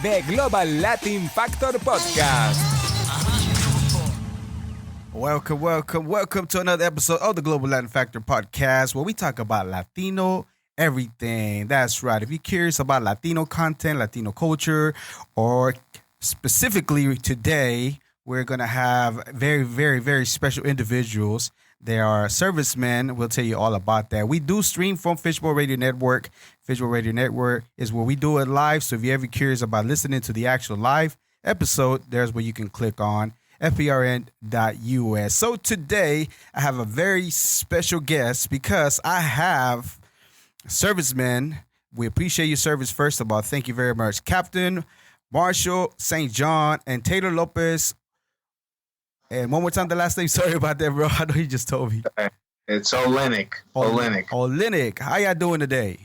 The Global Latin Factor Podcast. Welcome to another episode of the Global Latin Factor Podcast, where we talk about Latino everything. That's right. If you're curious about Latino content, Latino culture, or specifically today, we're going to have very, very, very special individuals. They are servicemen. We'll tell you all about that. We do stream from Fishbowl Radio Network. Fishbowl Radio Network is where we do it live. So if you're ever curious about listening to the actual live episode, there's where you can click on fprn.us. So today, I have a very special guest because I have servicemen. We appreciate your service, first of all. Thank you very much. Captain Marshall St. John and Taylor Lopez. And one more time, the last name. Sorry about that, bro. I know you just told me. It's Olynyk. Olynyk. How y'all doing today?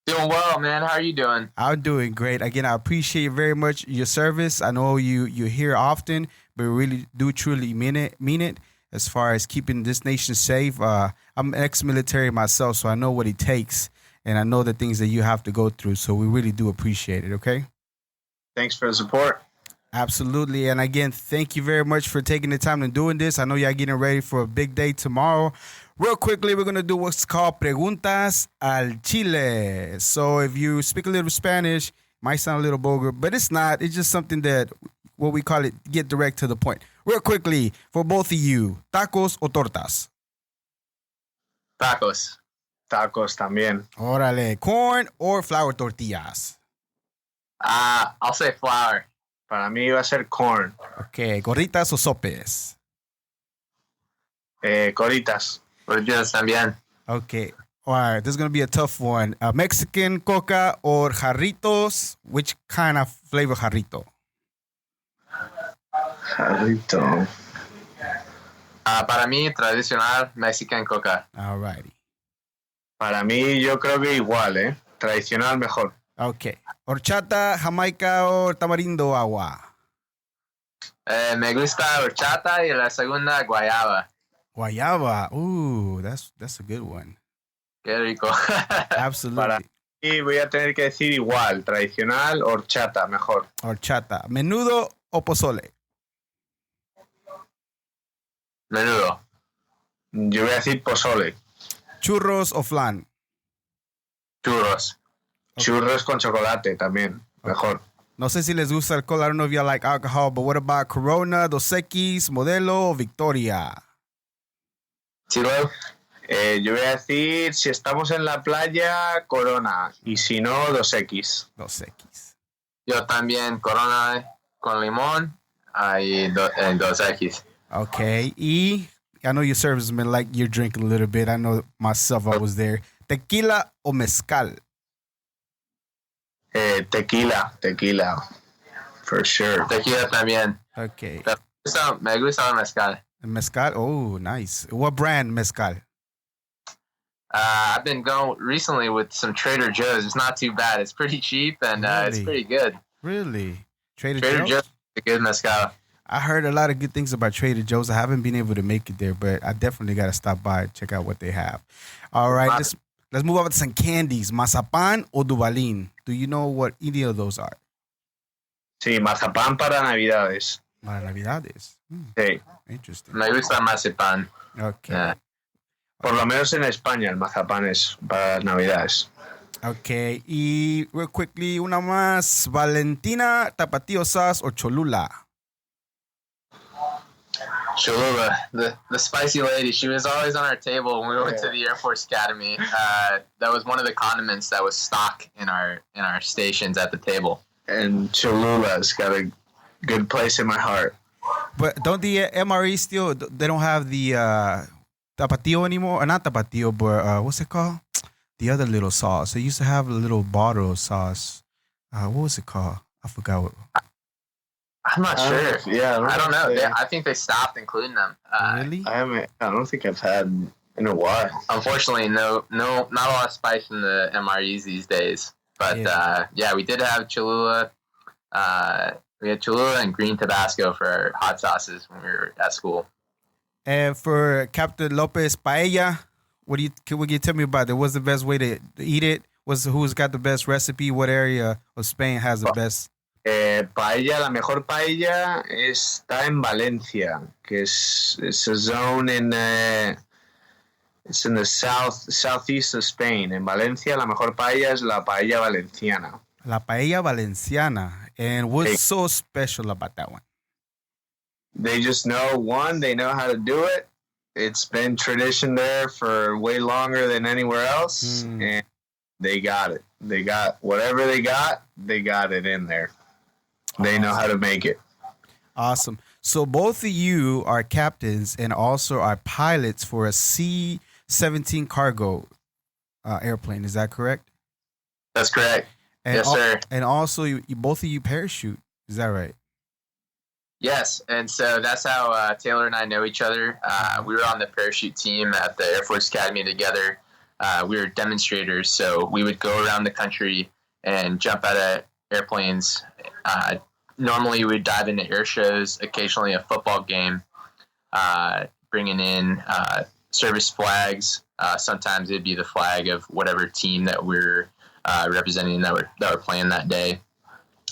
Doing well, man. How are you doing? I'm doing great. Again, I appreciate very much your service. I know you're here often, but we really do truly mean it as far as keeping this nation safe. I'm ex-military myself, so I know what it takes, and I know the things that you have to go through. So we really do appreciate it, okay? Thanks for the support. Absolutely. And again, thank you very much for taking the time and doing this. I know y'all getting ready for a big day tomorrow. Real quickly, we're going to do what's called Preguntas al Chile. So if you speak a little Spanish, might sound a little vulgar, but it's not. It's just something that, what we call it, get direct to the point. Real quickly, for both of you, tacos o tortas? Tacos. Tacos también. Órale. Corn or flour tortillas? I'll say flour. Para mí va a ser corn. Okay. Gorditas o sopes? Coritas. Tortillas también. Okay. All right. This is going to be a tough one. Mexican Coca or jarritos? Which kind of flavor jarrito? Jarrito. Para mí, tradicional Mexican Coca. All righty. Para mí, yo creo que igual, Tradicional mejor. Okay. Horchata, Jamaica o tamarindo agua? Me gusta horchata y la segunda guayaba. Guayaba. Ooh, that's a good one. Qué rico. Absolutely. Para mí voy a tener que decir igual. Tradicional, horchata, mejor. Horchata. Menudo o pozole? Menudo. Yo voy a decir pozole. Churros o flan? Churros. Churros con chocolate también, mejor. No sé si les gusta alcohol. I don't know if you like alcohol, but what about Corona, Dos Equis, Modelo o Victoria? Tiro. Yo voy a decir, si estamos en la playa, Corona. Y si no, 2X. Dos Equis. Yo también Corona con limón y 2X. Okay. Y I know your servicemen like you're drinking a little bit. I know myself, I was there. Tequila o mezcal? Tequila. For sure. Tequila también. Okay. Me gusta el mezcal. Mezcal? Oh, nice. What brand mezcal? I've been going recently with some Trader Joe's. It's not too bad. It's pretty cheap and it's pretty good. Really? Trader Joe's is a good mezcal. I heard a lot of good things about Trader Joe's. I haven't been able to make it there, but I definitely got to stop by and check out what they have. All right, let's move on to some candies. Mazapan o Duvalín? Do you know what any of those are? Sí, mazapán para Navidades. Para Navidades. Sí. Interesting. Me gusta marzipan. Okay. Yeah. Por lo menos en España el mazapán es para las Navidades. Okay. Y real quickly, una más. Valentina, Tapatio sauce o Cholula? Cholula, the spicy lady. She was always on our table when we went to the Air Force Academy. That was one of the condiments that was stock in our stations at the table. And Cholula's got a good place in my heart. But don't the MRE still, they don't have the Tapatio anymore? Or not Tapatio, but what's it called? The other little sauce. They used to have a little bottle of sauce. What was it called? I forgot what. I'm not sure. Yeah, I don't know. I think they stopped including them. Really? I don't think I've had in a while. Unfortunately, no, not a lot of spice in the MREs these days. But yeah, we did have Cholula. We had Cholula and green Tabasco for our hot sauces when we were at school. And for Captain Lopez, paella, what can you tell me about it? What's the best way to eat it? Who's got the best recipe? What area of Spain has the best? Paella, la mejor paella está en Valencia, que it's a zone in it's in the southeast of Spain. En Valencia, la mejor paella es la paella valenciana. La paella valenciana. And what's so special about that one? They just know, they know how to do it. It's been tradition there for way longer than anywhere else, and they got it. They got whatever they got it in there. They know how to make it. Awesome. So both of you are captains and also are pilots for a C-17 cargo airplane. Is that correct? That's correct. And yes, sir. And also, you both of you parachute. Is that right? Yes, and so that's how Taylor and I know each other. We were on the parachute team at the Air Force Academy together. We were demonstrators, so we would go around the country and jump out of airplanes. Normally, we'd dive into air shows, occasionally a football game, bringing in service flags. Sometimes it'd be the flag of whatever team that we're representing that we're playing that day.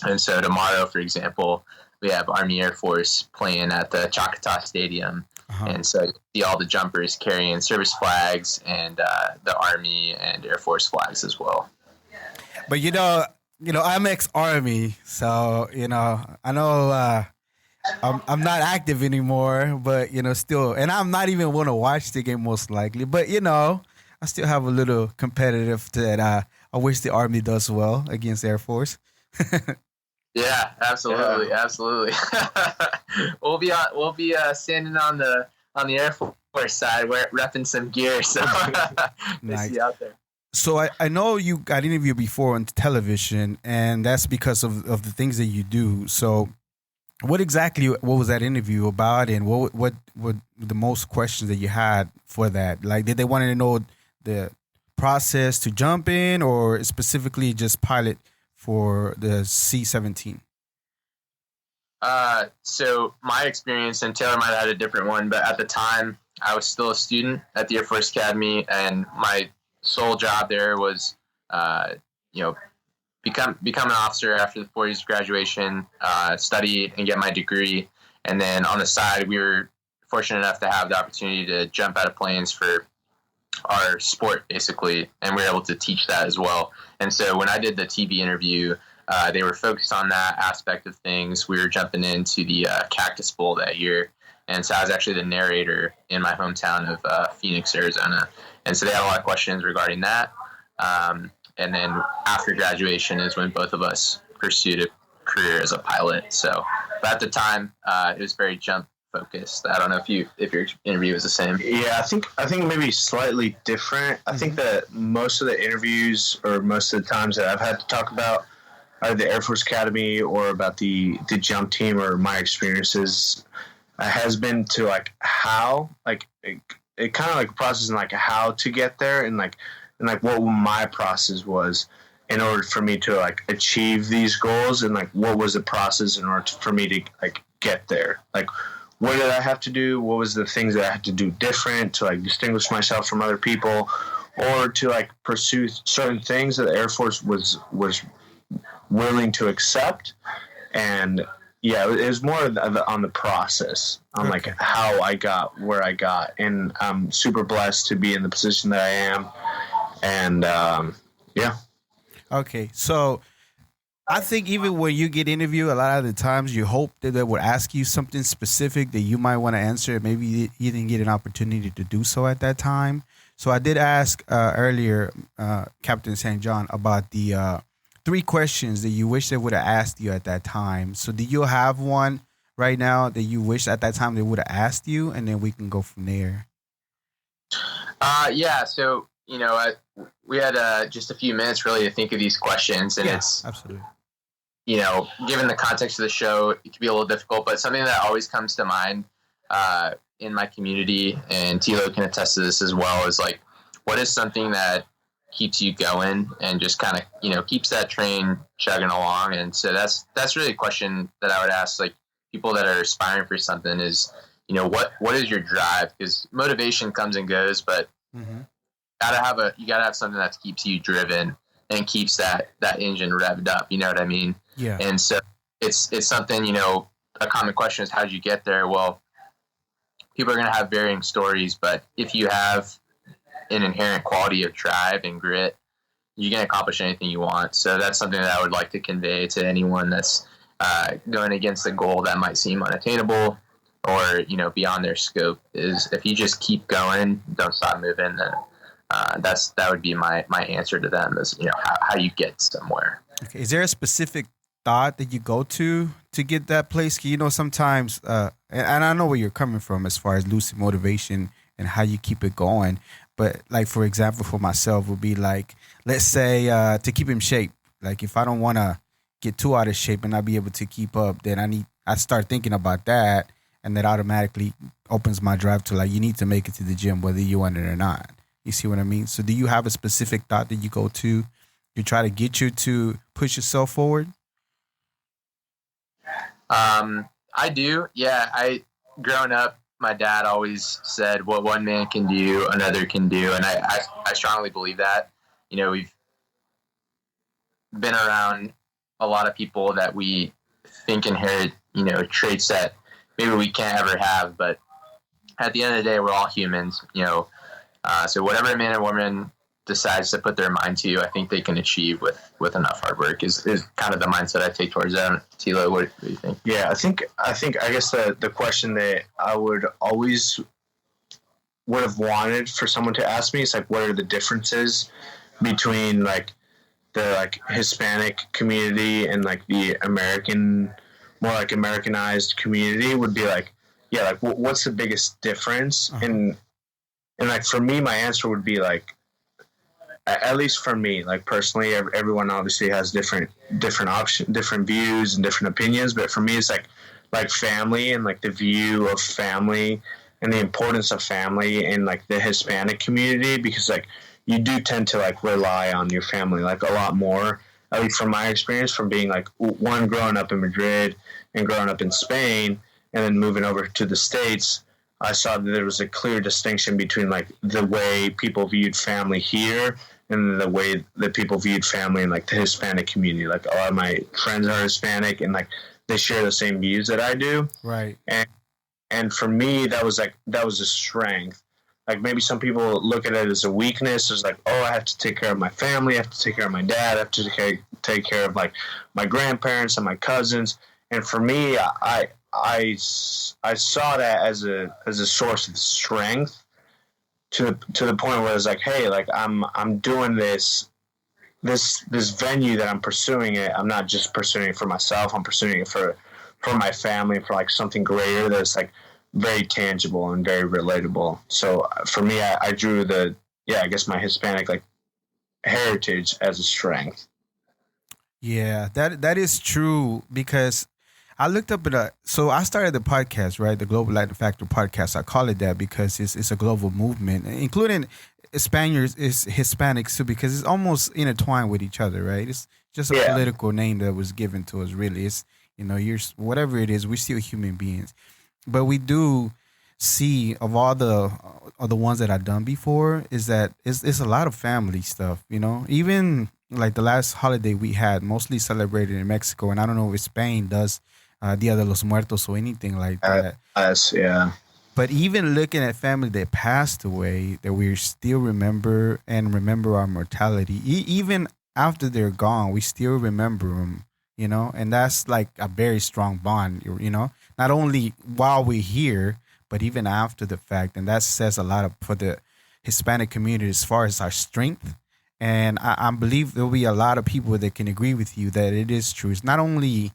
And so tomorrow, for example, we have Army Air Force playing at the Choctaw Stadium. And so you see all the jumpers carrying service flags and the Army and Air Force flags as well. But I'm ex-Army, so I know I'm not active anymore, but still, and I'm not even want to watch the game most likely. But I still have a little competitive that I wish the Army does well against Air Force. Yeah, absolutely, absolutely. We'll be standing on the Air Force side, repping some gear, so nice. See you out there. So I know you got interviewed before on television, and that's because of the things that you do. So what was that interview about, and what were the most questions that you had for that? Like, did they want to know the process to jump in, or specifically just pilot for the C-17? So my experience, and Taylor might have had a different one, but at the time I was still a student at the Air Force Academy, and my sole job there was, become an officer after the 4 years of graduation, study and get my degree. And then on the side, we were fortunate enough to have the opportunity to jump out of planes for our sport, basically, and we were able to teach that as well. And so when I did the TV interview, they were focused on that aspect of things. We were jumping into the Cactus Bowl that year, and so I was actually the narrator in my hometown of Phoenix, Arizona. And so they had a lot of questions regarding that. And then after graduation is when both of us pursued a career as a pilot. So, but at the time, it was very jump focused. I don't know if your interview was the same. Yeah, I think maybe slightly different. I think that most of the interviews, or most of the times that I've had to talk about either the Air Force Academy or about the jump team or my experiences, has been to how it kind of like process and how to get there, and what my process was in order for me to achieve these goals, and what was the process in order for me to get there. What did I have to do? What was the things that I had to do different to distinguish myself from other people, or to pursue certain things that the Air Force was willing to accept. And yeah, it was more on the process, on how I got where I got, and I'm super blessed to be in the position that I am. And yeah. Okay, so I think even when you get interviewed, a lot of the times you hope that they would ask you something specific that you might want to answer. Maybe you didn't get an opportunity to do so at that time. So I did ask earlier, Captain St. John, about the 3 questions that you wish they would have asked you at that time. So do you have one right now that you wish at that time they would have asked you, and then we can go from there? Yeah. So, we had just a few minutes really to think of these questions, and it's absolutely. Given the context of the show, it can be a little difficult, but something that always comes to mind in my community, and Tilo can attest to this as well, is what is something that keeps you going and just kind of, keeps that train chugging along. And so that's really a question that I would ask, people that are aspiring for something is, what is your drive? Because motivation comes and goes, but you gotta have something that keeps you driven and keeps that engine revved up. You know what I mean? Yeah. And so it's something, a common question is, how did you get there? Well, people are going to have varying stories, but if you have an inherent quality of drive and grit, you can accomplish anything you want. So that's something that I would like to convey to anyone that's going against a goal that might seem unattainable or, beyond their scope, is if you just keep going, don't stop moving, then that would be my answer to them, is, how you get somewhere. Okay. Is there a specific thought that you go to get that place? Sometimes, and I know where you're coming from as far as losing motivation and how you keep it going. But like, for example, for myself would be like, let's say to keep in shape. Like if I don't want to get too out of shape and not be able to keep up, then I start thinking about that, and that automatically opens my drive to like, you need to make it to the gym whether you want it or not. You see what I mean? So do you have a specific thought that you go to try to get you to push yourself forward? I do. Yeah. Growing up, my dad always said, what one man can do, another can do. And I strongly believe that. We've been around a lot of people that we think inherit, traits that maybe we can't ever have. But at the end of the day, we're all humans, so whatever a man or woman decides to put their mind to, I think they can achieve with enough hard work is kind of the mindset I take towards that. Tilo, what do you think? Yeah, I guess the question that I would have wanted for someone to ask me is like, what are the differences between like the like Hispanic community and like the more like Americanized community, would be like, yeah, like what's the biggest difference? And like for me, my answer would be like, at least for me, like personally, everyone obviously has different options, different views and different opinions. But for me, it's like family and like the view of family and the importance of family in like the Hispanic community, because like you do tend to like rely on your family like a lot more. At least from my experience, from being like growing up in Madrid and growing up in Spain and then moving over to the States, I saw that there was a clear distinction between like the way people viewed family here and the way that people viewed family in like the Hispanic community. Like a lot of my friends are Hispanic and like they share the same views that I do. Right. And for me, that was a strength. Like maybe some people look at it as a weakness. It's like, oh, I have to take care of my family. I have to take care of my dad. I have to take care of like my grandparents and my cousins. And for me, I saw that as a source of strength to the point where it's like, hey, like I'm doing this venue that I'm pursuing it. I'm not just pursuing it for myself. I'm pursuing it for my family, for like something greater that's like very tangible and very relatable. So for me, I drew I guess my Hispanic like heritage as a strength. Yeah, that is true, because I looked up so I started the podcast, right? The Global Latin Factor podcast. I call it that because it's a global movement, including Spaniards, is Hispanics too, because it's almost intertwined with each other, right? It's just a political name that was given to us, really. It's, you're, whatever it is, we're still human beings. But we do see, of all the ones that I've done before, is that it's a lot of family stuff, Even like the last holiday we had, mostly celebrated in Mexico, and I don't know if Spain does Dia de los Muertos or anything like that. Yeah. But even looking at family that passed away, that we still remember our mortality, even after they're gone, we still remember them, and that's like a very strong bond, not only while we're here, but even after the fact. And that says a lot for the Hispanic community as far as our strength. And I believe there'll be a lot of people that can agree with you that it is true. It's not only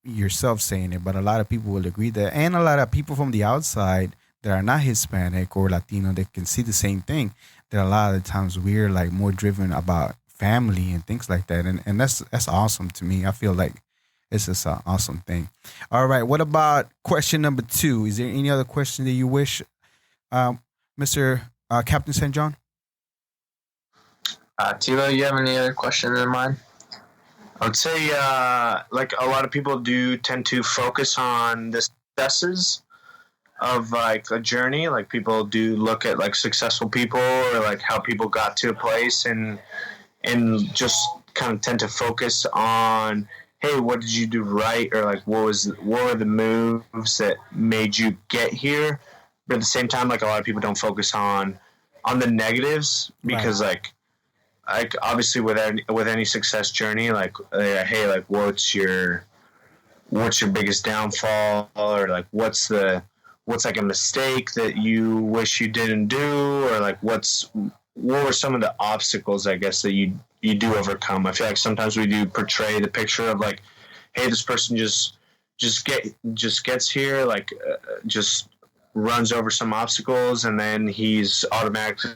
yourself saying it, but a lot of people will agree that, and a lot of people from the outside that are not Hispanic or Latino that can see the same thing. That a lot of the times we're like more driven about family and things like that, and that's awesome to me. I feel like it's just an awesome thing. All right, what about question number 2? Is there any other question that you wish, Mr. Captain St. John? Tilo, you have any other questions in mind? I would say, like a lot of people do tend to focus on the successes of like a journey. Like people do look at like successful people or like how people got to a place in and just kind of tend to focus on, hey, what did you do right, or like what were the moves that made you get here. But at the same time, like a lot of people don't focus on the negatives, because like obviously with any success journey, like hey, like what's your biggest downfall, or like what's like a mistake that you wish you didn't do, or like what were some of the obstacles, I guess, that you do overcome. I feel like sometimes we do portray the picture of like, hey, this person just gets here, like just runs over some obstacles and then he's automatically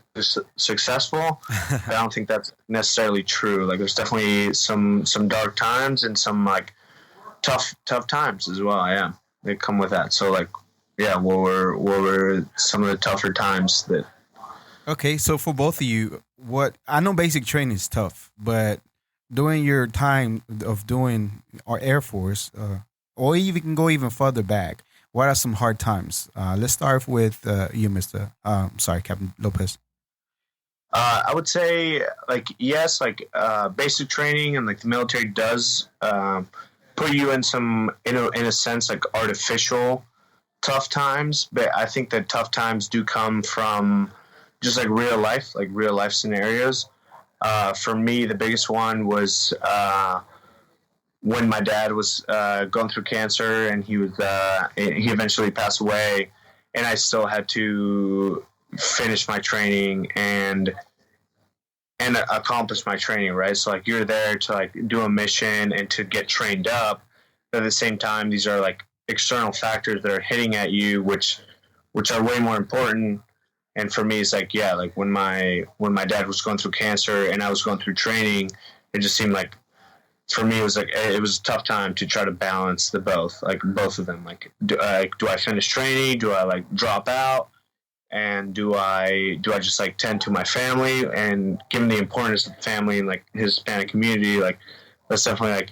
successful. I don't think that's necessarily true. Like there's definitely some dark times and some like tough times as well. Yeah, they come with that. So like, yeah, what were some of the tougher times that? Okay, so for both of you, what I know, basic training is tough, but during your time of doing our Air Force, or you can go even further back, what are some hard times? Let's start with you, Captain Lopez. I would say, like, yes, like basic training and like the military does put you in some, in a sense, like artificial tough times. But I think that tough times do come from just like real life scenarios. For me, the biggest one was when my dad was going through cancer, and he eventually passed away, and I still had to finish my training and accomplish my training, right? So like you're there to like do a mission and to get trained up, but at the same time these are like external factors that are hitting at you, which are way more important. And for me, it's like, yeah, like when my dad was going through cancer and I was going through training, it just seemed like, for me, it was a tough time to try to balance both of them. Like, do I finish training? Do I like drop out? And do I just like tend to my family? And given the importance of family and like his Hispanic community, like that's definitely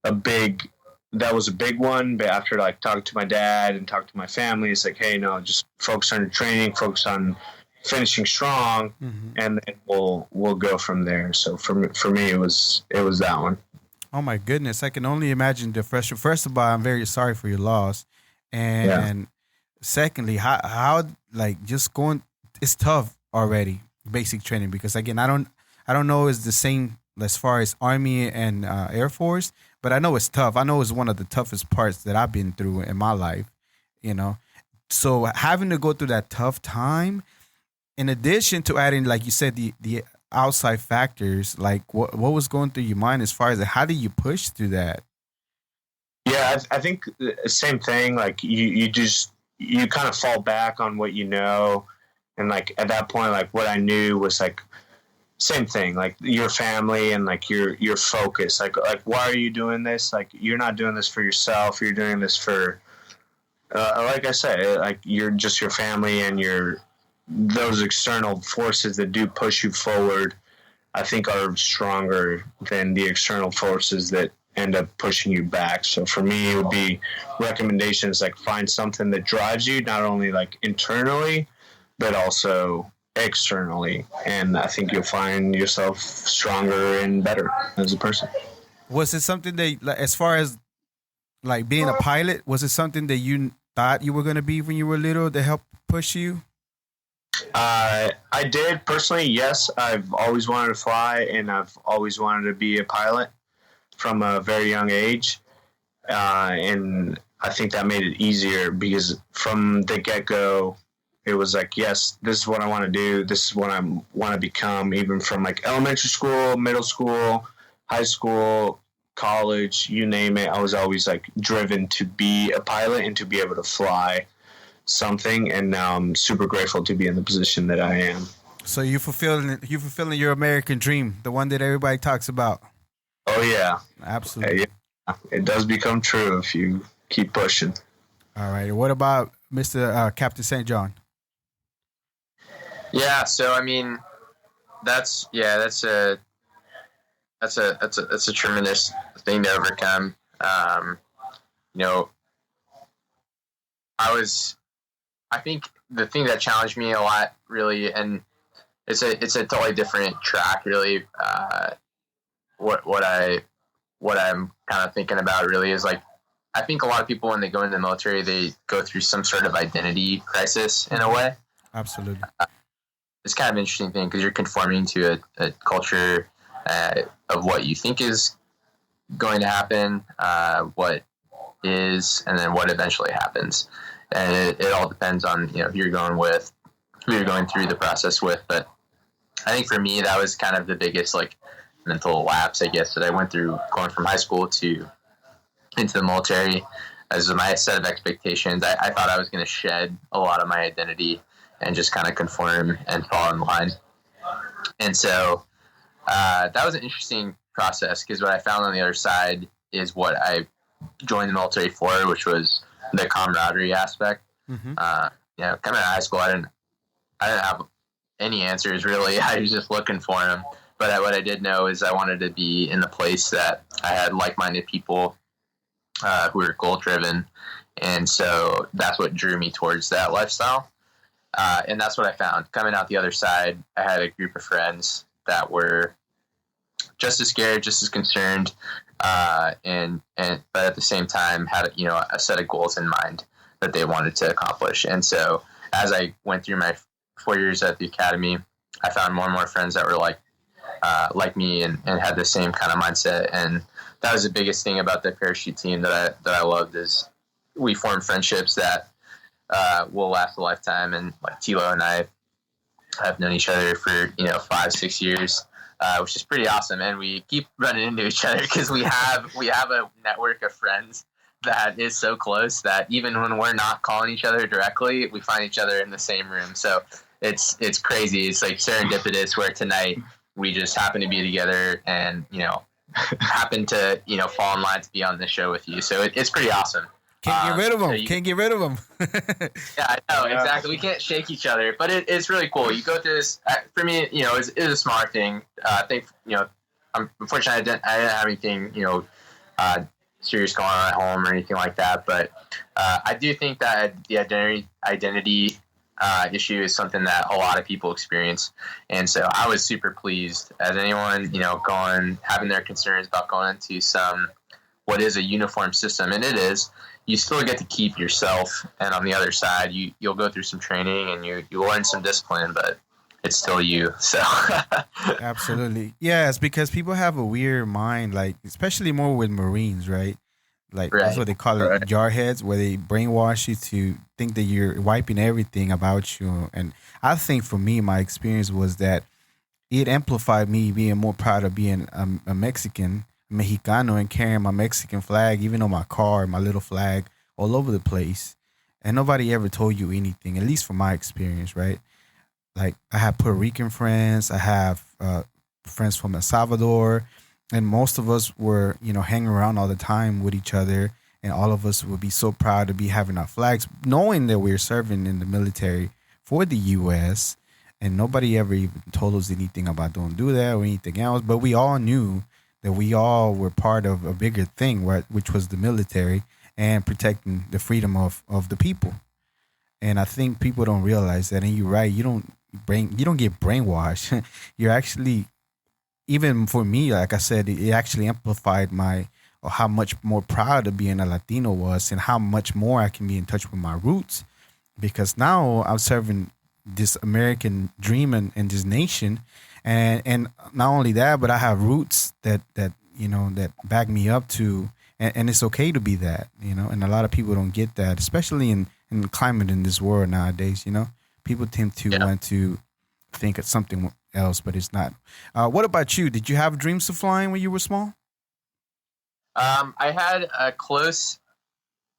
like that was a big one. But after like talking to my dad and talking to my family, it's like, hey, no, just focus on your training, focus on finishing strong, and then we'll go from there. So for me, it was that one. Oh my goodness, I can only imagine the pressure. First of all, I'm very sorry for your loss, and secondly, how like just going, it's tough already, basic training, because again, I don't know it's the same as far as Army and Air Force, but I know it's tough. I know it's one of the toughest parts that I've been through in my life, So having to go through that tough time, in addition to adding, like you said, the outside factors, like what was going through your mind as far as how did you push through that? Yeah, I think the same thing. Like you kind of fall back on what you know, and like at that point, like what I knew was like same thing, like your family and like your focus. Like why are you doing this? Like you're not doing this for yourself. You're doing this for, like I said, like you're just your family and those external forces that do push you forward, I think are stronger than the external forces that end up pushing you back. So for me, it would be recommendations like find something that drives you, not only like internally, but also externally. And I think you'll find yourself stronger and better as a person. Was it something that, like, as far as like being a pilot, was it something that you thought you were going to be when you were little that helped push you? I did personally, yes. I've always wanted to fly, and I've always wanted to be a pilot from a very young age. And I think that made it easier because from the get-go, it was like, yes, this is what I want to do. This is what I want to become, even from like elementary school, middle school, high school, college, you name it. I was always like driven to be a pilot and to be able to fly something, and now I'm super grateful to be in the position that I am. So you're fulfilling your American dream, the one that everybody talks about. Oh yeah, absolutely. Yeah. It does become true if you keep pushing. All right. What about Mr. Captain St. John? Yeah. So I mean, that's a tremendous thing to overcome. I think the thing that challenged me a lot, really, and it's a totally different track, really. What I'm kind of thinking about really is like, I think a lot of people when they go into the military, they go through some sort of identity crisis in a way. Absolutely. It's kind of an interesting thing because you're conforming to a culture of what you think is going to happen, what is, and then what eventually happens. And it all depends on, who you're going with, who you're going through the process with. But I think for me, that was kind of the biggest like mental lapse, I guess, that I went through going from high school into the military. As my set of expectations, I thought I was going to shed a lot of my identity and just kind of conform and fall in line. And so that was an interesting process because what I found on the other side is what I joined the military for, which was the camaraderie aspect. Mm-hmm. Coming out of high school, I didn't have any answers really. I was just looking for them. But what I did know is I wanted to be in the place that I had like-minded people who were goal-driven, and so that's what drew me towards that lifestyle. And that's what I found. Coming out the other side, I had a group of friends that were just as scared, just as concerned, but at the same time had a set of goals in mind that they wanted to accomplish. And so as I went through my 4 years at the academy, I found more and more friends that were like me and had the same kind of mindset. And that was the biggest thing about the parachute team that I loved is we formed friendships that will last a lifetime. And like Tilo and I have known each other for 5-6 years, which is pretty awesome. And we keep running into each other because we have a network of friends that is so close that even when we're not calling each other directly, we find each other in the same room. So it's crazy. It's like serendipitous where tonight we just happen to be together and happen to fall in line to be on this show with you. So it's pretty awesome. Can't get rid of them. Can't get rid of them. Yeah, I know, exactly. We can't shake each other, but it's really cool. You go through this. For me, it's a smart thing. I think unfortunately, I didn't have anything serious going on at home or anything like that. But I do think that the identity issue is something that a lot of people experience, and so I was super pleased as anyone having their concerns about going into what is a uniform system, and it is. You still get to keep yourself, and on the other side, you'll go through some training and you learn some discipline, but it's still you. So Absolutely, yeah. It's because people have a weird mind, like especially more with Marines, right? Like that's what they call it, jarheads, where they brainwash you to think that you're wiping everything about you. And I think for me, my experience was that it amplified me being more proud of being a Mexican, Mexicano, and carrying my Mexican flag, even on my car, my little flag, all over the place. And nobody ever told you anything, at least from my experience, right? Like I have Puerto Rican friends, I have friends from El Salvador, and most of us were, hanging around all the time with each other, and all of us would be so proud to be having our flags, knowing that we're serving in the military for the U.S., and nobody ever even told us anything about don't do that or anything else, but we all knew that we all were part of a bigger thing, which was the military and protecting the freedom of the people. And I think people don't realize that. And you're right, you don't get brainwashed. You're actually, even for me, like I said, it actually amplified how much more proud of being a Latino was, and how much more I can be in touch with my roots, because now I'm serving this American dream and this nation. And not only that, but I have roots that back me up to, and it's okay to be that, and a lot of people don't get that, especially in the climate in this world nowadays. People tend to want to think of something else, but it's not. What about you? Did you have dreams of flying when you were small? I had a close,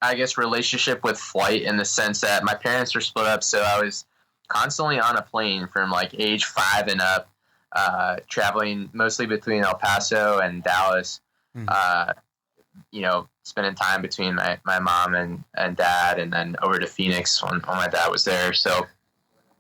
I guess, relationship with flight in the sense that my parents were split up, so I was constantly on a plane from like age 5 and up. Traveling mostly between El Paso and Dallas, spending time between my mom and dad, and then over to Phoenix when my dad was there. So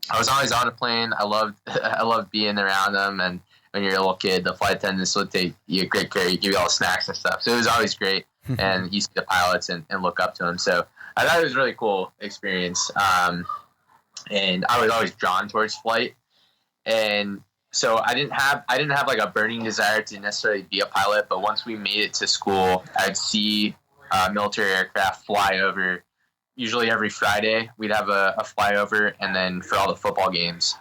I was always on a plane. I loved being around them. And when you're a little kid, the flight attendants would take you great care. You give you all the snacks and stuff. So it was always great. And you see the pilots and look up to them. So I thought it was a really cool experience. And I was always drawn towards flight. And so I didn't have like a burning desire to necessarily be a pilot, but once we made it to school, I'd see military aircraft fly over. Usually every Friday, we'd have a flyover, and then for all the football games,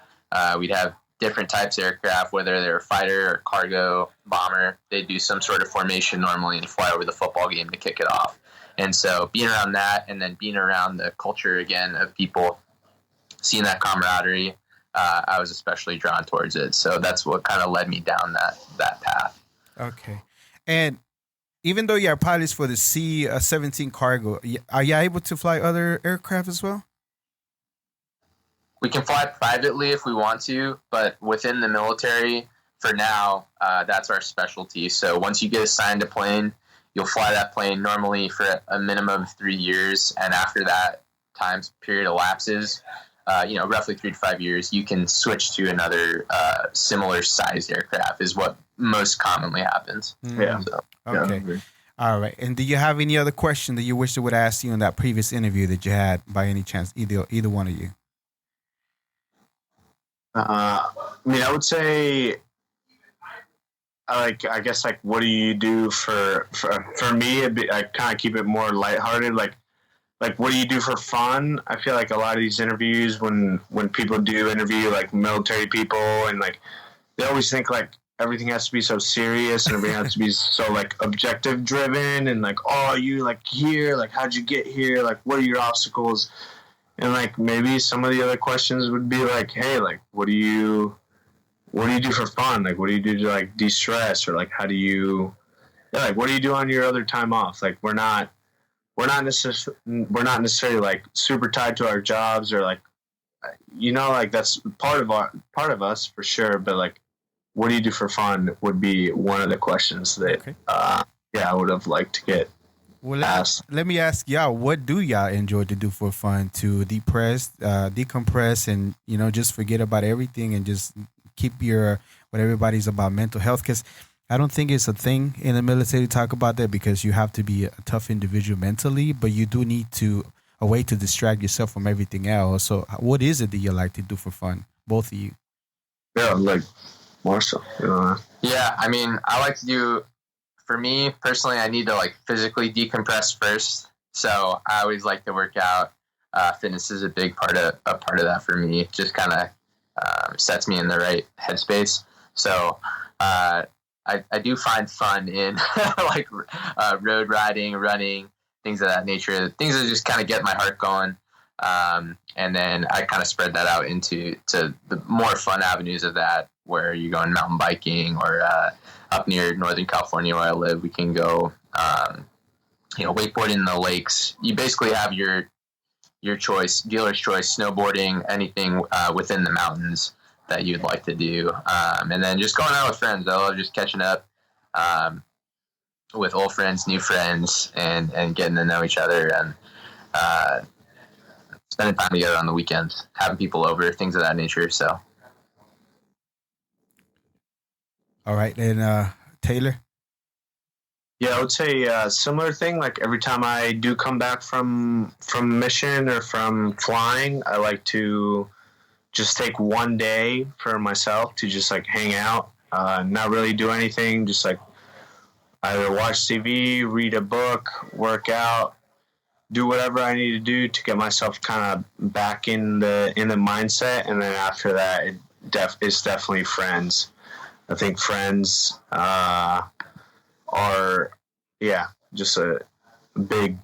we'd have different types of aircraft, whether they're fighter or cargo, bomber. They'd do some sort of formation normally and fly over the football game to kick it off. And so being around that, and then being around the culture again of people, seeing that camaraderie, I was especially drawn towards it. So that's what kind of led me down that path. Okay. And even though you're pilots for the C-17 cargo, are you able to fly other aircraft as well? We can fly privately if we want to, but within the military, for now, that's our specialty. So once you get assigned a plane, you'll fly that plane normally for a minimum of 3 years. And after that time period elapses, roughly 3 to 5 years, you can switch to another similar sized aircraft is what most commonly happens. Yeah. So, Okay. Yeah. All right. And do you have any other question that you wish I would ask you in that previous interview that you had by any chance, either one of you? I would say, I guess, what do you do for me? I kind of keep it more lighthearted. Like, what do you do for fun? I feel like a lot of these interviews, when people do interview, like, military people, and, like, they always think, like, everything has to be so serious and everything has to be so, like, objective driven and, like, oh, you, like, here, like, how'd you get here? Like, what are your obstacles? And, like, maybe some of the other questions would be like, hey, like, what do you do for fun? Like, what do you do to, like, de-stress? Or, like, what do you do on your other time off? Like, we're not necessarily like super tied to our jobs, or like, like, that's part of us for sure. But, like, what do you do for fun would be one of the questions that, Okay. I would have liked to get asked. Let me ask y'all, what do y'all enjoy to do for fun to decompress, and, just forget about everything and just keep what everybody's about mental health? Because I don't think it's a thing in the military to talk about that, because you have to be a tough individual mentally, but you do need a way to distract yourself from everything else. So what is it that you like to do for fun, both of you? Yeah, like, more so. Yeah, I like to do, for me personally, I need to, like, physically decompress first. So I always like to work out. Fitness is a big part of that for me. It just kind of sets me in the right headspace. So I do find fun in like road riding, running, things of that nature. Things that just kind of get my heart going. And then I kind of spread that out into the more fun avenues of that, where you're going mountain biking, or up near Northern California where I live, we can go, wakeboarding in the lakes. You basically have your choice, dealer's choice, snowboarding, anything within the mountains that you'd like to do. And then just going out with friends. I love just catching up with old friends, new friends, and getting to know each other, and spending time together on the weekends, having people over, things of that nature. So. All right. And Taylor? Yeah, I would say similar thing. Like, every time I do come back from mission or from flying, I like to just take one day for myself to just, like, hang out, not really do anything, just, like, either watch TV, read a book, work out, do whatever I need to do to get myself kind of back in the mindset. And then after that, it's definitely friends. I think friends are, just a big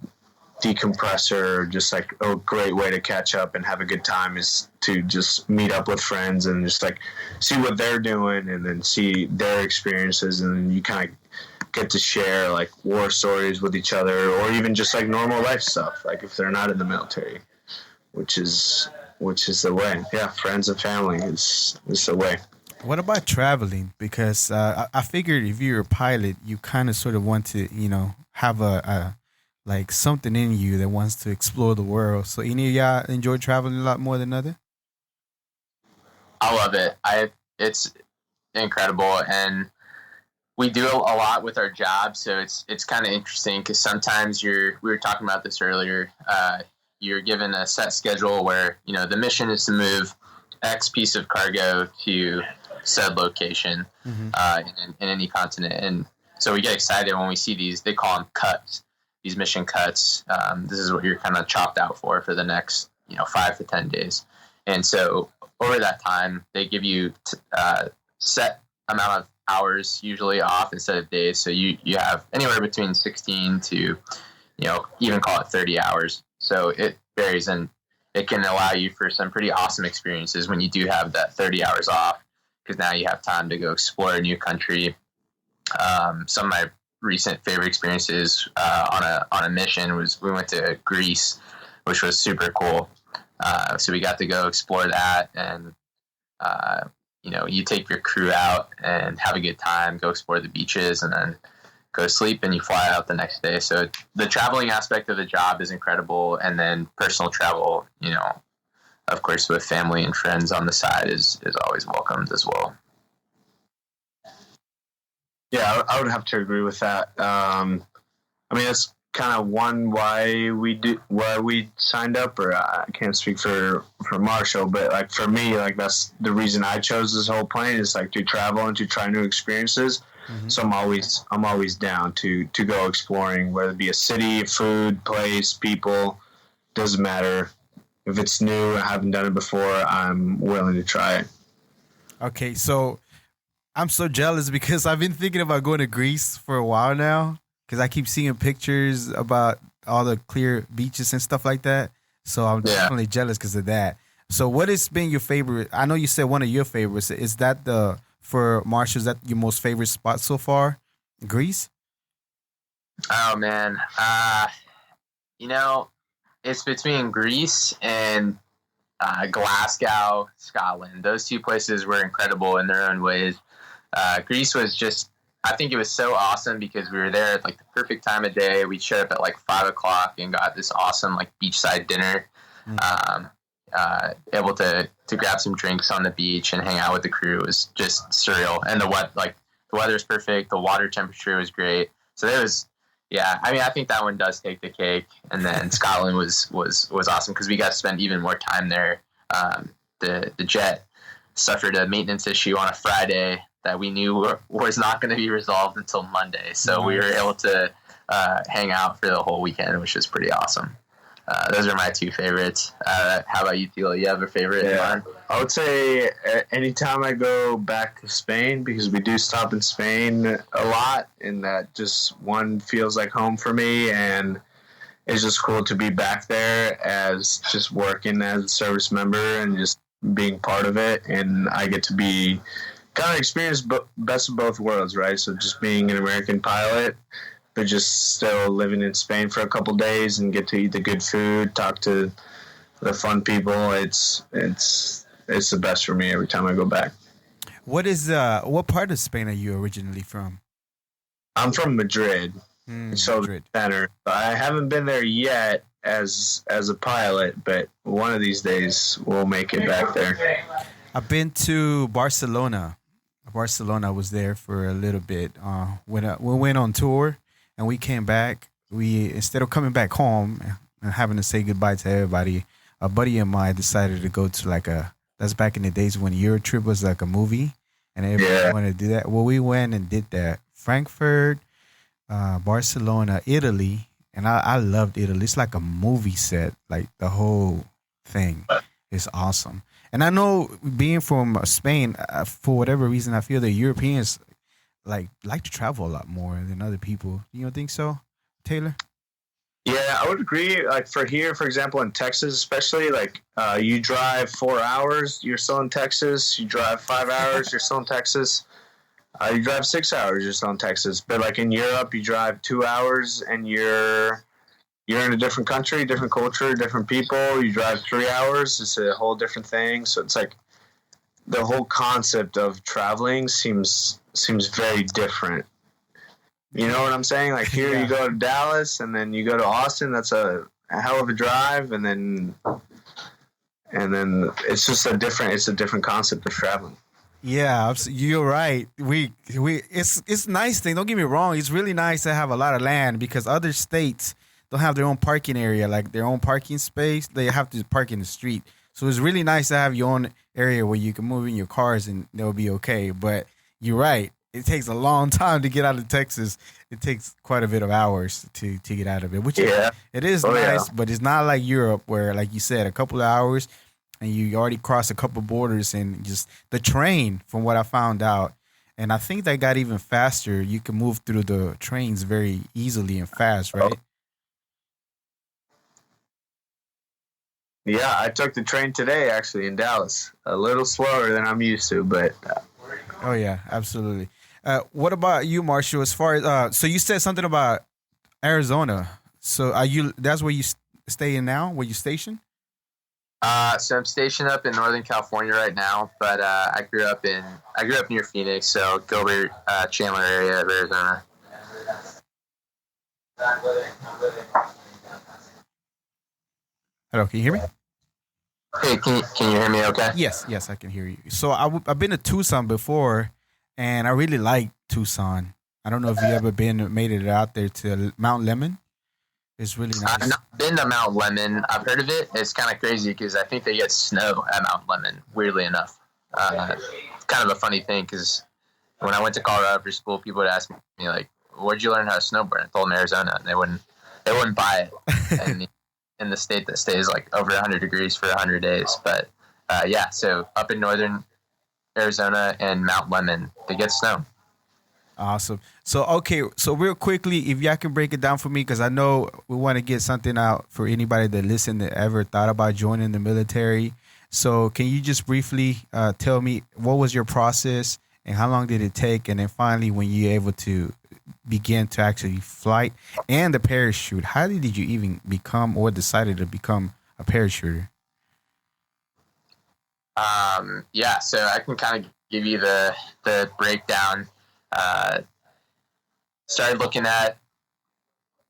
decompressor, just, like, a great way to catch up and have a good time is to just meet up with friends and just, like, see what they're doing and then see their experiences, and then you kind of get to share, like, war stories with each other, or even just, like, normal life stuff, like, if they're not in the military, which is the way. Yeah, friends and family is the way. What about traveling? Because I figured if you're a pilot, you kind of sort of want to, have a like something in you that wants to explore the world. So any of y'all enjoy traveling a lot more than other? I love it. It's incredible, and we do a lot with our job, so it's kind of interesting because sometimes we were talking about this earlier. You're given a set schedule where the mission is to move X piece of cargo to said location in any continent. And so we get excited when we see these. They call them cuts, these mission cuts. This is what you're kind of chopped out for the next 5 to 10 days. And so over that time, they give you set amount of hours usually off instead of days. So you have anywhere between 16 to even call it 30 hours. So it varies, and it can allow you for some pretty awesome experiences when you do have that 30 hours off, because now you have time to go explore a new country. Some of my recent favorite experiences on a mission was we went to Greece, which was super cool. So we got to go explore that, and you take your crew out and have a good time, go explore the beaches, and then go to sleep, and you fly out the next day. So the traveling aspect of the job is incredible, and then personal travel, of course, with family and friends on the side is always welcomed as well. Yeah, I would have to agree with that. That's kind of why we signed up, or I can't speak for Marshall, but like for me, like that's the reason I chose this whole plane, is like to travel and to try new experiences. Mm-hmm. So I'm always down to go exploring, whether it be a city, food, place, people, doesn't matter. If it's new, I haven't done it before, I'm willing to try it. Okay, so I'm so jealous because I've been thinking about going to Greece for a while now, because I keep seeing pictures about all the clear beaches and stuff like that. So I'm definitely jealous because of that. So what has been your favorite? I know you said one of your favorites. Is that for Marshall, is that your most favorite spot so far? Greece? Oh, man. It's between Greece and Glasgow, Scotland. Those two places were incredible in their own ways. Greece was just, I think it was so awesome because we were there at like the perfect time of day. We showed up at like 5:00 and got this awesome like beachside dinner. Able to grab some drinks on the beach and hang out with the crew was just surreal. And the weather's perfect. The water temperature was great. So there was, I think that one does take the cake. And then Scotland was awesome because we got to spend even more time there. The jet suffered a maintenance issue on a Friday that we knew was not going to be resolved until Monday. So we were able to hang out for the whole weekend, which was pretty awesome. Those are my two favorites. How about you, Tila? You have a favorite in mind? I would say anytime I go back to Spain, because we do stop in Spain a lot, and that just one feels like home for me, and it's just cool to be back there as just working as a service member and just being part of it, and I get to be kind of experience best of both worlds, right? So just being an American pilot, but just still living in Spain for a couple days and get to eat the good food, talk to the fun people. It's the best for me every time I go back. What part of Spain are you originally from? I'm from Madrid, so Madrid. Center. I haven't been there yet as a pilot, but one of these days we'll make it back there. I've been to Barcelona. I was there for a little bit. When we went on tour. And we came back, instead of coming back home and having to say goodbye to everybody, a buddy of mine decided to go to that's back in the days when Eurotrip was like a movie and everybody wanted to do that. Well, we went and did that. Frankfurt, Barcelona, Italy. And I loved Italy. It's like a movie set. Like the whole thing is awesome. And I know being from Spain, for whatever reason, I feel the Europeans like to travel a lot more than other people. You don't think so, Taylor? Yeah, I would agree. Like for here, for example, in Texas, especially, like you drive 4 hours, you're still in Texas. You drive 5 hours, you're still in Texas. You drive 6 hours, you're still in Texas. But like in Europe, you drive 2 hours and you're in a different country, different culture, different people. You drive 3 hours, it's a whole different thing. So it's like the whole concept of traveling seems very different. You know what I'm saying? Like here you go to Dallas and then you go to Austin. That's a hell of a drive. And then it's just a different concept of traveling. Yeah, you're right. It's nice thing. Don't get me wrong. It's really nice to have a lot of land because other states don't have their own parking area, like their own parking space. They have to park in the street. So it's really nice to have your own area where you can move in your cars and they'll be okay. But you're right. It takes a long time to get out of Texas. It takes quite a bit of hours to get out of it, which it is nice, but it's not like Europe where, like you said, a couple of hours and you already crossed a couple borders. And just the train, from what I found out, and I think that got even faster. You can move through the trains very easily and fast, right? Yeah, I took the train today, actually, in Dallas. A little slower than I'm used to, but... Oh, yeah, absolutely. What about you, Marshall? As far as so you said something about Arizona. So that's where you stay in now? Where you stationed? So I'm stationed up in Northern California right now, but I grew up near Phoenix, so Gilbert, Chandler area of Arizona. Hello, can you hear me? Hey, can you hear me okay? Yes, I can hear you. So I've been to Tucson before, and I really like Tucson. I don't know if you ever made it out there to Mount Lemmon. It's really nice. I've not been to Mount Lemmon. I've heard of it. It's kind of crazy because I think they get snow at Mount Lemmon, weirdly enough. Kind of a funny thing because when I went to Colorado for school, people would ask me, like, where'd you learn how to snowboard? I told them Arizona, and they wouldn't buy it. And in the state that stays like over 100 degrees for 100 days. But so up in northern Arizona and Mount Lemmon, they get snow. Awesome. So real quickly, if y'all can break it down for me, because I know we want to get something out for anybody that listened that ever thought about joining the military. So can you just briefly tell me what was your process and how long did it take? And then finally, when you're able to begin to actually flight and the parachute, how did you even become or decided to become a parachuter? So I can kind of give you the breakdown. Started looking at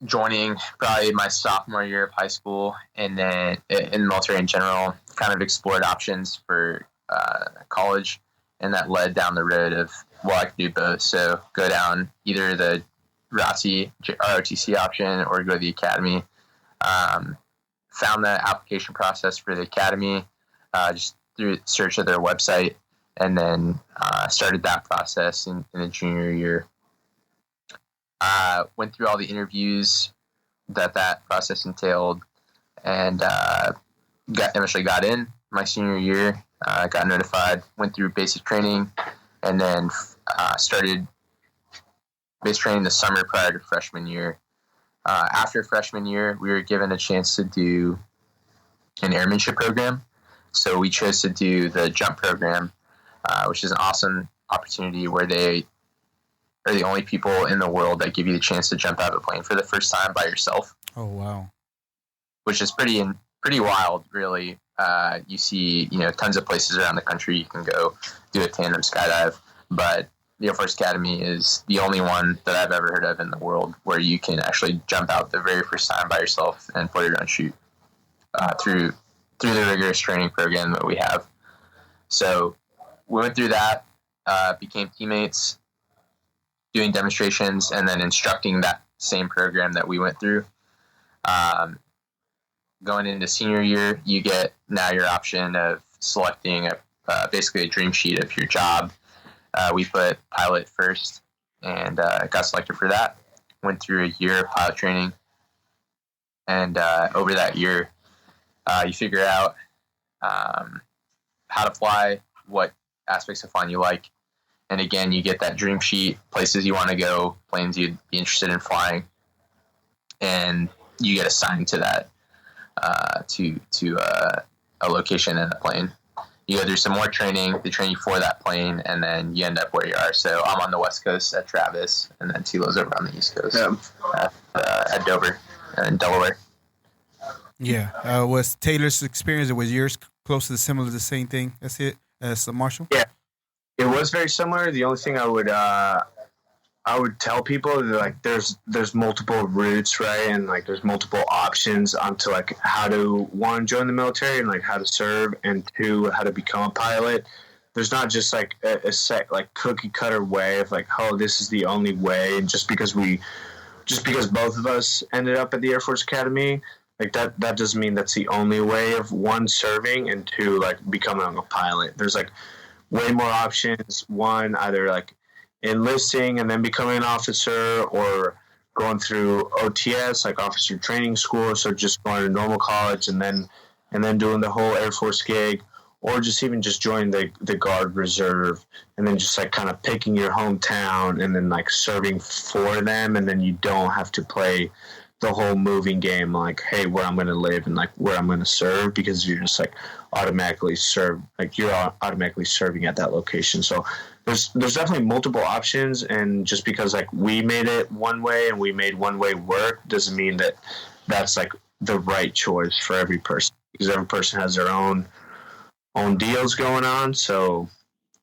joining probably my sophomore year of high school, and then in the military in general, kind of explored options for college, and that led down the road of, well, I could do both. So go down either the ROTC option or go to the academy. Found the application process for the academy just through search of their website, and then started that process in the junior year. Went through all the interviews that process entailed, and eventually got in my senior year. Got notified, went through basic training, and then started basic training the summer prior to freshman year. After freshman year, we were given a chance to do an airmanship program. So we chose to do the jump program, which is an awesome opportunity where they are the only people in the world that give you the chance to jump out of a plane for the first time by yourself. Oh, wow. Which is pretty wild, really. You see, tons of places around the country you can go do a tandem skydive, but the Air Force Academy is the only one that I've ever heard of in the world where you can actually jump out the very first time by yourself and pull your own chute through the rigorous training program that we have. So we went through that, became teammates, doing demonstrations, and then instructing that same program that we went through. Going into senior year, you get now your option of selecting basically a dream sheet of your job. We put pilot first, and got selected for that. Went through a year of pilot training, and over that year, you figure out how to fly, what aspects of flying you like, and again, you get that dream sheet, places you want to go, planes you'd be interested in flying, and you get assigned to that to a location in a plane. You go through some more training, they train you for that plane, and then you end up where you are. So I'm on the West Coast at Travis, and then Tilo's over on the East Coast at Dover and Delaware. Yeah. Was Taylor's experience, or was yours close to similar, the same thing? That's it, as Marshall? Yeah, it was very similar. The only thing I would tell people is, like, there's multiple routes, right? And, like, there's multiple options onto, like, how to, one, join the military, and, like, how to serve, and two, how to become a pilot. There's not just, like, a set, like, cookie cutter way of, like, oh, this is the only way. And just because both of us ended up at the Air Force Academy, Like that doesn't mean that's the only way of one, serving, and two, like becoming a pilot. There's like way more options. One, either like enlisting and then becoming an officer, or going through OTS, like officer training school, so just going to normal college and then doing the whole Air Force gig, or just even just joining the Guard Reserve and then just like kind of picking your hometown and then like serving for them, and then you don't have to play the whole moving game like, hey, where I'm going to live and like where I'm going to serve, because you're just like automatically automatically serving at that location. So there's definitely multiple options, and just because like we made it one way and we made one way work doesn't mean that that's like the right choice for every person, because every person has their own deals going on. So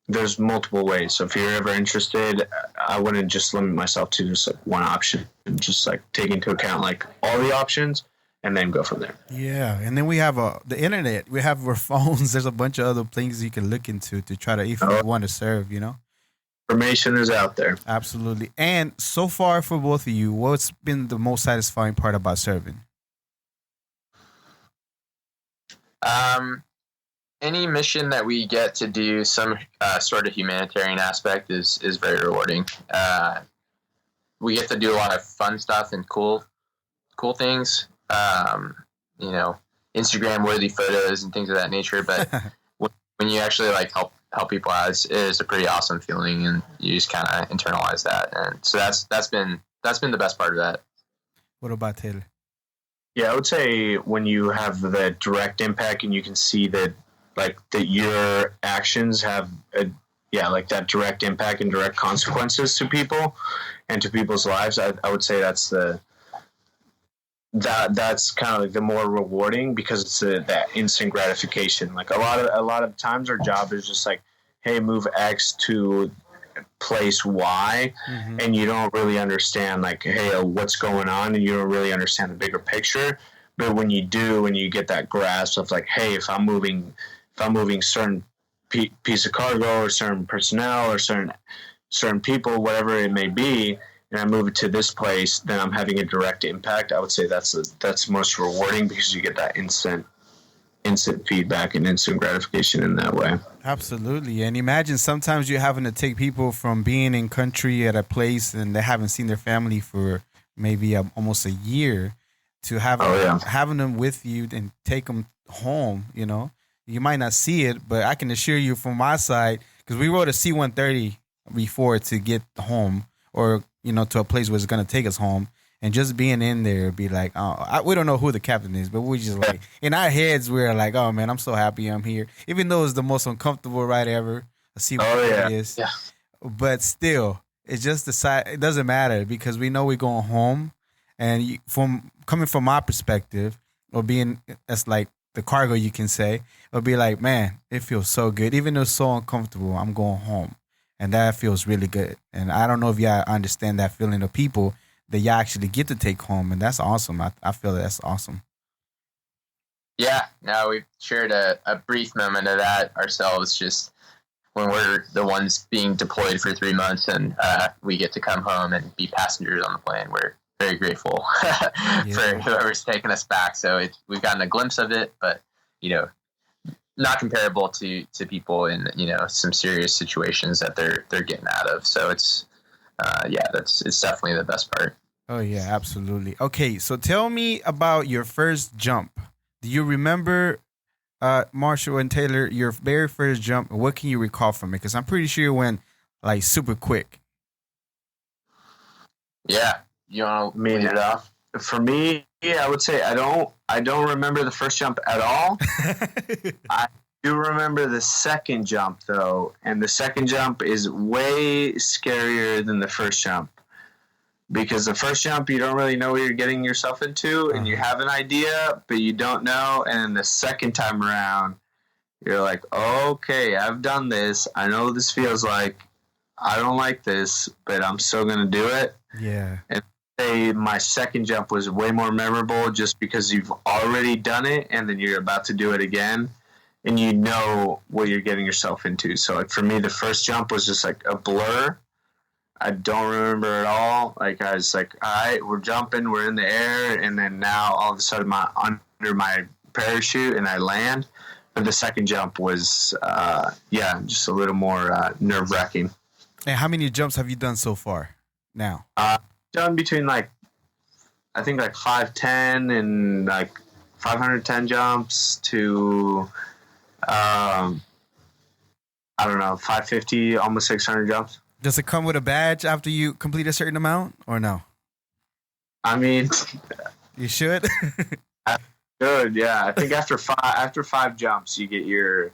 there's multiple ways. So if you're ever interested, I wouldn't just limit myself to just like one option, and just like take into account like all the options and then go from there. Yeah, and then we have the internet. We have our phones. There's a bunch of other things you can look into to try to, if you want to serve, you know? Information is out there. Absolutely. And so far for both of you, what's been the most satisfying part about serving? Any mission that we get to do some sort of humanitarian aspect is very rewarding. We get to do a lot of fun stuff and cool things. You know, Instagram worthy photos and things of that nature. But when you actually like help people out, it's a pretty awesome feeling, and you just kind of internalize that. And so that's been the best part of that. What about Taylor? Yeah, I would say when you have the direct impact and you can see that your actions have like that direct impact and direct consequences to people and to people's lives. I would say that's kind of like the more rewarding, because it's that instant gratification. Like a lot of times our job is just like, hey, move X to place Y, and you don't really understand like, hey, what's going on, and you don't really understand the bigger picture. But when you do, and you get that grasp of like, hey, if I'm moving certain piece of cargo or certain personnel or certain people, whatever it may be, and I move it to this place, then I'm having a direct impact. I would say that's most rewarding, because you get that instant feedback and instant gratification in that way. Absolutely. And imagine sometimes you're having to take people from being in country at a place and they haven't seen their family for maybe almost a year, to having them with you and take them home. You know, you might not see it, but I can assure you from my side, because we rode a C-130 before to get home, or, you know, to a place where it's going to take us home. And just being in there, be like, we don't know who the captain is, but we just like, in our heads, we're like, oh man, I'm so happy I'm here. Even though it's the most uncomfortable ride ever, a C-130 is. Yeah. But still, it's just the side. It doesn't matter, because we know we're going home. And coming from my perspective, or being as like the cargo, you can say, it'll be like, man, it feels so good. Even though it's so uncomfortable, I'm going home. And that feels really good. And I don't know if y'all understand that feeling of people that y'all actually get to take home. And that's awesome. I feel that's awesome. Yeah. No, we've shared a brief moment of that ourselves, just when we're the ones being deployed for 3 months, and we get to come home and be passengers on the plane. We're very grateful for whoever's taking us back. So we've gotten a glimpse of it, but, you know, not comparable to people in, you know, some serious situations that they're getting out of. So it's definitely the best part. Oh yeah, absolutely. Okay, so tell me about your first jump. Do you remember, Marshall and Taylor, your very first jump? What can you recall from it? Because I'm pretty sure it went like super quick. Yeah, you want to lead it off? For me, yeah, I would say I don't remember the first jump at all. I do remember the second jump, though, and the second jump is way scarier than the first jump, because the first jump, you don't really know what you're getting yourself into, and you have an idea, but you don't know. And the second time around, you're like, okay, I've done this. I know what this feels like. I don't like this, but I'm still going to do it. Yeah. And my second jump was way more memorable, just because you've already done it and then you're about to do it again, and you know what you're getting yourself into. So like for me, the first jump was just like a blur. I don't remember at all. Like, I was like, all right, we're jumping, we're in the air, and then now all of a sudden under my parachute and I land. But the second jump was, just a little more nerve-wracking. And how many jumps have you done so far now? Done between like 510 and like 510 jumps to, I don't know, 550, almost 600 jumps. Does it come with a badge after you complete a certain amount or no? I mean, you should. Good, yeah. I think after five jumps, you get your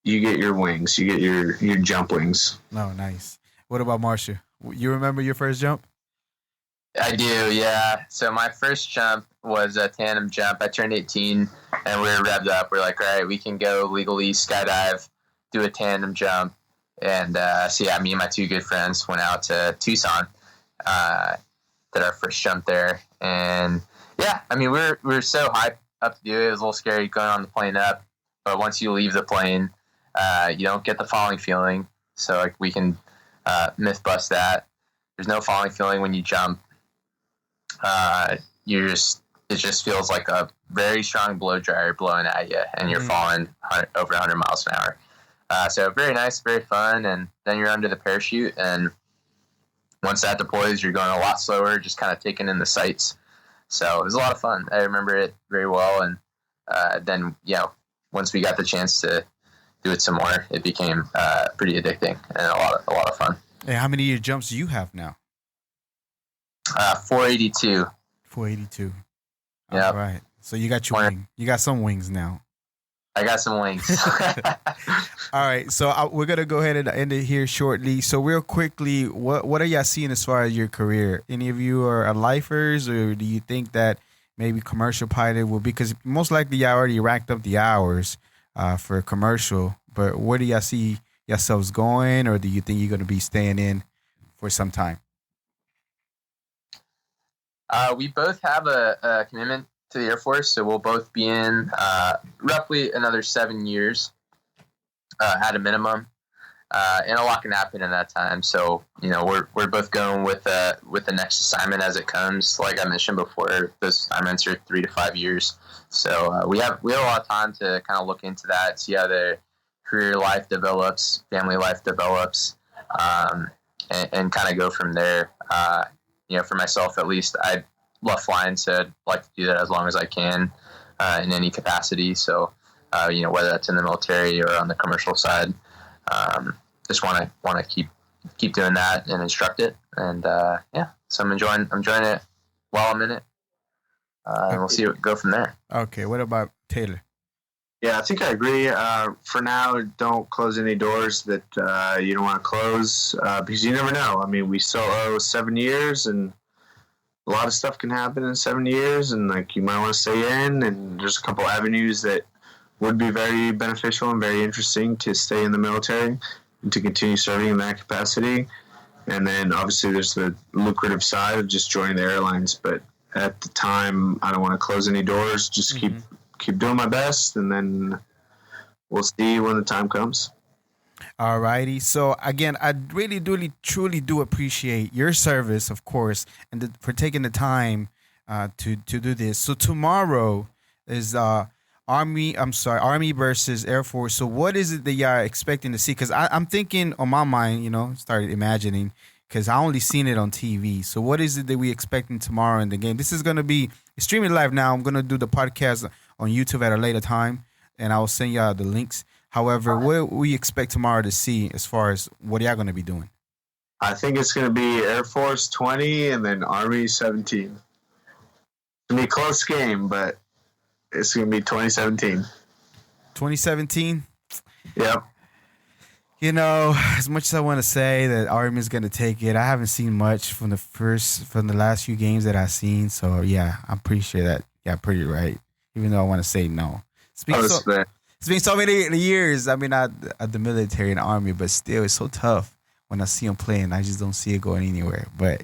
wings. You get your jump wings. Oh, nice. What about Marsha? You remember your first jump? I do, yeah. So my first jump was a tandem jump. I turned 18, and we were revved up. We're like, all right, we can go legally skydive, do a tandem jump. And me and my two good friends went out to Tucson, did our first jump there. And, yeah, I mean, we were so hyped up to do it. It was a little scary going on the plane up. But once you leave the plane, you don't get the falling feeling. So, like, we can myth bust that. There's no falling feeling when you jump. It just feels like a very strong blow dryer blowing at you, and you're falling over 100 miles an hour. So very nice, very fun, and then you're under the parachute, and once that deploys, you're going a lot slower, just kind of taking in the sights. So it was a lot of fun. I remember it very well, and then once we got the chance to do it some more, it became pretty addicting and a lot of fun. Hey, how many of your jumps do you have now? 482. 482. Yeah. All right. So you got your wing. You got some wings now. I got some wings. All right. So we're gonna go ahead and end it here shortly. So real quickly, what are y'all seeing as far as your career? Any of you are lifers, or do you think that maybe commercial pilot will be? Because most likely y'all already racked up the hours for commercial. But where do y'all see yourselves going, or do you think you're gonna be staying in for some time? We both have a commitment to the Air Force, so we'll both be in roughly another 7 years at a minimum, and a lot can happen in that time. So we're both going with the next assignment as it comes. Like I mentioned before, those assignments are 3 to 5 years, so we have a lot of time to kind of look into that, see how the career life develops, family life develops, and kind of go from there. For myself at least, I love flying, so I'd like to do that as long as I can in any capacity. So, whether that's in the military or on the commercial side, just want to keep doing that and instruct it. And so I'm enjoying it while I'm in it, and we'll see what go from there. Okay, what about Taylor? Yeah, I think I agree. For now, don't close any doors that you don't want to close because you never know. I mean, we still owe 7 years, and a lot of stuff can happen in 7 years, and like you might want to stay in. And there's a couple avenues that would be very beneficial and very interesting to stay in the military and to continue serving in that capacity. And then obviously there's the lucrative side of just joining the airlines. But at the time, I don't want to close any doors. Just keep doing my best, and then we'll see when the time comes. All righty. So again, I really, truly do appreciate your service, of course, and for taking the time to do this. So tomorrow is Army versus Air Force. So what is it that y'all are expecting to see? Because I'm thinking on my mind, started imagining, because I only seen it on TV. So what is it that we expecting tomorrow in the game? This is going to be streaming live now. I'm going to do the podcast on YouTube at a later time, and I will send y'all the links. However, what do we expect tomorrow to see as far as what y'all going to be doing? I think it's going to be Air Force 20 and then Army 17. It's going to be a close game, but it's going to be 2017. 2017? Yep. As much as I want to say that Army is going to take it, I haven't seen much from the last few games that I've seen. So, yeah, I'm pretty sure that, pretty right. Even though I want to say no. It's been so many years. I mean, not at the military and Army, but still, it's so tough when I see them playing. I just don't see it going anywhere. But,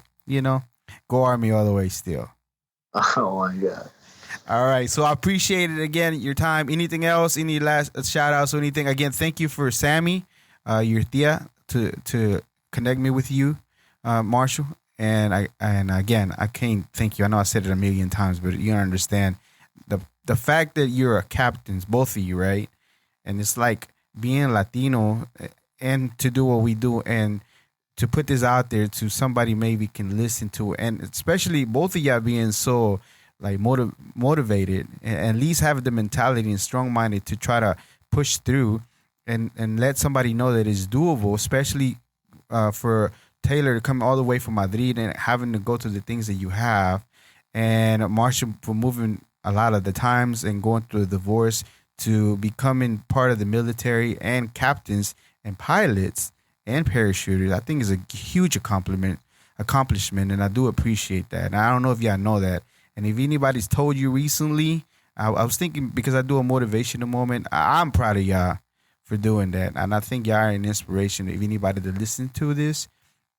go Army all the way still. Oh, my God. All right. So I appreciate it again, your time. Anything else? Any last shout outs or anything? Again, thank you for Sammy, your tia, to connect me with you. Marshall. And again, I can't thank you. I know I said it a million times, but you don't understand the fact that you're a captains, both of you, right? And it's like being Latino and to do what we do and to put this out there to somebody maybe can listen to it. And especially both of y'all being so like motivated and at least have the mentality and strong-minded to try to push through and let somebody know that it's doable, especially for Taylor to come all the way from Madrid and having to go through the things that you have, and Marshall for moving a lot of the times and going through the divorce to becoming part of the military and captains and pilots and parachuters. I think is a huge accomplishment, and I do appreciate that. And I don't know if y'all know that. And if anybody's told you recently, I was thinking because I do a motivational moment, I'm proud of y'all for doing that. And I think y'all are an inspiration if anybody to listen to this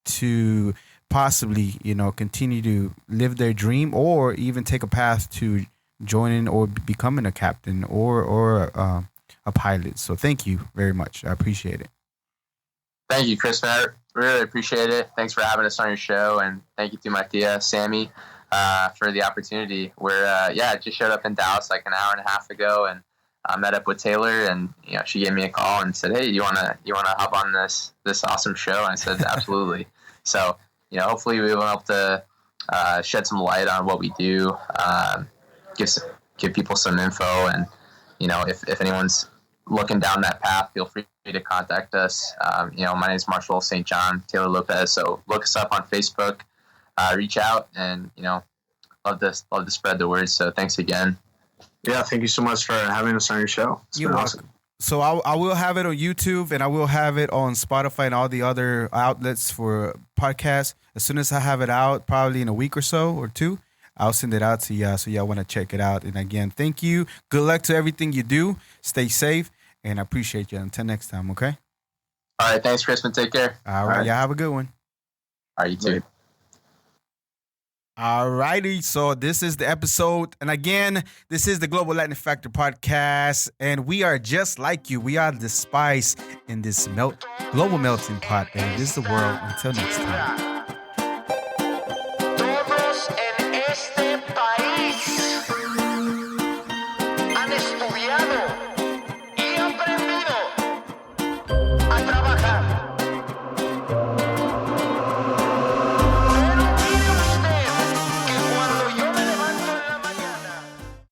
to possibly, continue to live their dream or even take a path to joining or becoming a captain or a pilot. So thank you very much. I appreciate it. Thank you, Chris. I really appreciate it. Thanks for having us on your show, and thank you to my tia, Sammy, for the opportunity. I just showed up in Dallas like an hour and a half ago, and I met up with Taylor, and she gave me a call and said, "Hey, you wanna hop on this awesome show?" And I said, "Absolutely." So hopefully we will be able to shed some light on what we do, give people some info, and if anyone's looking down that path, feel free to contact us. My name is Marshall St. John Taylor Lopez. So look us up on Facebook, reach out, and love to spread the word. So thanks again. Yeah, thank you so much for having us on your show. It's been awesome. So I will have it on YouTube and I will have it on Spotify and all the other outlets for podcasts. As soon as I have it out, probably in a week or so or two, I'll send it out to y'all so y'all want to check it out. And again, thank you. Good luck to everything you do. Stay safe, and I appreciate you. Until next time, okay? All right, thanks, Crispin. Take care. All right, y'all have a good one. All right, you too. All righty, so this is the episode. And again, this is the Global Latin Factor podcast. And we are just like you. We are the spice in this global melting pot. And this is the world. Until next time.